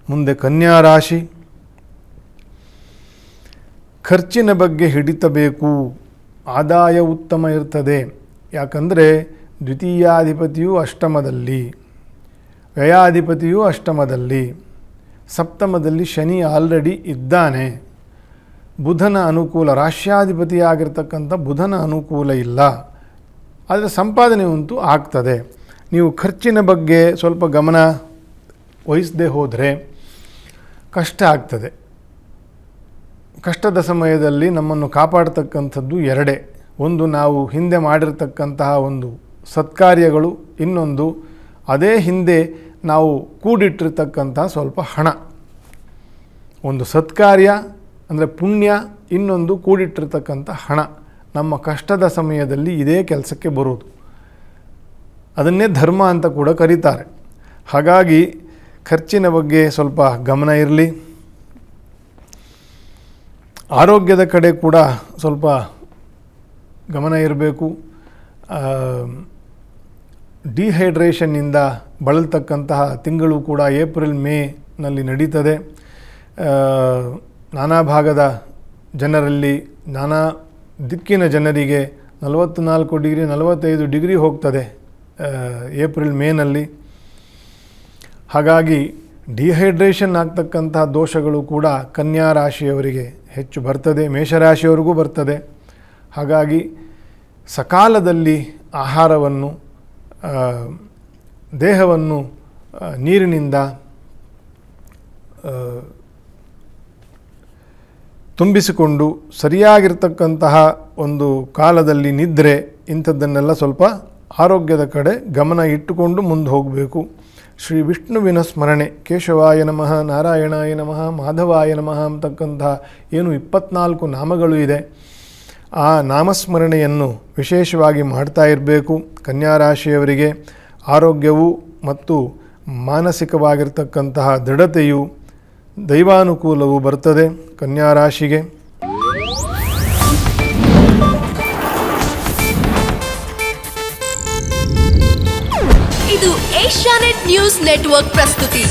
ಮುಂದೆ ಕನ್ಯಾ ರಾಶಿ. ಖರ್ಚಿನ ಬಗ್ಗೆ ಹಿಡಿತ ಬೇಕು, ಆದಾಯ ಉತ್ತಮ ಇರ್ತದೆ. ಯಾಕಂದರೆ ದ್ವಿತೀಯಾಧಿಪತಿಯು ಅಷ್ಟಮದಲ್ಲಿ, ವ್ಯಯಾಧಿಪತಿಯು ಅಷ್ಟಮದಲ್ಲಿ, ಸಪ್ತಮದಲ್ಲಿ ಶನಿ ಆಲ್ರೆಡಿ ಇದ್ದಾನೆ. ಬುಧನ ಅನುಕೂಲ, ರಾಶ್ಯಾಧಿಪತಿಯಾಗಿರ್ತಕ್ಕಂಥ ಬುಧನ ಅನುಕೂಲ ಇಲ್ಲ. ಆದರೆ ಸಂಪಾದನೆ ಅಂತೂ ಆಗ್ತದೆ. ನೀವು ಖರ್ಚಿನ ಬಗ್ಗೆ ಸ್ವಲ್ಪ ಗಮನ ವಹಿಸದೆ ಹೋದರೆ ಕಷ್ಟ ಆಗ್ತದೆ. ಕಷ್ಟದ ಸಮಯದಲ್ಲಿ ನಮ್ಮನ್ನು ಕಾಪಾಡ್ತಕ್ಕಂಥದ್ದು ಎರಡೇ. ಒಂದು, ನಾವು ಹಿಂದೆ ಮಾಡಿರ್ತಕ್ಕಂತಹ ಒಂದು ಸತ್ಕಾರ್ಯಗಳು. ಇನ್ನೊಂದು, ಅದೇ ಹಿಂದೆ ನಾವು ಕೂಡಿಟ್ಟಿರ್ತಕ್ಕಂತಹ ಸ್ವಲ್ಪ ಹಣ. ಒಂದು ಸತ್ಕಾರ್ಯ ಅಂದರೆ ಪುಣ್ಯ, ಇನ್ನೊಂದು ಕೂಡಿಟ್ಟಿರ್ತಕ್ಕಂಥ ಹಣ. ನಮ್ಮ ಕಷ್ಟದ ಸಮಯದಲ್ಲಿ ಇದೇ ಕೆಲಸಕ್ಕೆ ಬರುವುದು. ಅದನ್ನೇ ಧರ್ಮ ಅಂತ ಕೂಡ ಕರೀತಾರೆ. ಹಾಗಾಗಿ ಖರ್ಚಿನ ಬಗ್ಗೆ ಸ್ವಲ್ಪ ಗಮನ ಇರಲಿ. ಆರೋಗ್ಯದ ಕಡೆ ಕೂಡ ಸ್ವಲ್ಪ ಗಮನ ಇರಬೇಕು. ಡಿಹೈಡ್ರೇಷನ್ನಿಂದ ಬಳಲ್ತಕ್ಕಂತಹ ತಿಂಗಳು ಕೂಡ ಏಪ್ರಿಲ್ ಮೇನಲ್ಲಿ ನಡೀತದೆ. ನಾನಾ ಭಾಗದ ಜನರಲ್ಲಿ, ನಾನಾ ದಿಕ್ಕಿನ ಜನರಿಗೆ 44 ಡಿಗ್ರಿ 45 ಡಿಗ್ರಿ ಹೋಗ್ತದೆ ಏಪ್ರಿಲ್ ಮೇನಲ್ಲಿ. ಹಾಗಾಗಿ ಡಿಹೈಡ್ರೇಷನ್ ಆಗ್ತಕ್ಕಂತಹ ದೋಷಗಳು ಕೂಡ ಕನ್ಯಾ ರಾಶಿಯವರಿಗೆ ಹೆಚ್ಚು ಬರ್ತದೆ, ಮೇಷರಾಶಿಯವರಿಗೂ ಬರ್ತದೆ. ಹಾಗಾಗಿ ಸಕಾಲದಲ್ಲಿ ಆಹಾರವನ್ನು, ದೇಹವನ್ನು ನೀರಿನಿಂದ ತುಂಬಿಸಿಕೊಂಡು ಸರಿಯಾಗಿರ್ತಕ್ಕಂತಹ ಒಂದು ಕಾಲದಲ್ಲಿ ನಿದ್ರೆ, ಇಂಥದ್ದನ್ನೆಲ್ಲ ಸ್ವಲ್ಪ ಆರೋಗ್ಯದ ಕಡೆ ಗಮನ ಇಟ್ಟುಕೊಂಡು ಮುಂದೆ ಹೋಗಬೇಕು. ಶ್ರೀ ವಿಷ್ಣುವಿನ ಸ್ಮರಣೆ, ಕೇಶವಾಯ ನಮಃ, ನಾರಾಯಣಾಯ ನಮಃ, ಮಾಧವಾಯ ನಮಃ ಅಂತಕ್ಕಂತಹ ಏನು 24 ನಾಮಗಳು ಇದೆ, ಆ ನಾಮಸ್ಮರಣೆಯನ್ನು ವಿಶೇಷವಾಗಿ ಮಾಡ್ತಾ ಇರಬೇಕು. ಕನ್ಯಾ ರಾಶಿಯವರಿಗೆ ಆರೋಗ್ಯವು ಮತ್ತು ಮಾನಸಿಕವಾಗಿರ್ತಕ್ಕಂತಹ ದೃಢತೆಯು, ದೈವಾನುಕೂಲವು ಬರ್ತದೆ ಕನ್ಯಾ ರಾಶಿಗೆ. ಇದು ಏಷ್ಯಾನೆಟ್ ನ್ಯೂಸ್ ನೆಟ್ವರ್ಕ್ ಪ್ರಸ್ತುತಿ.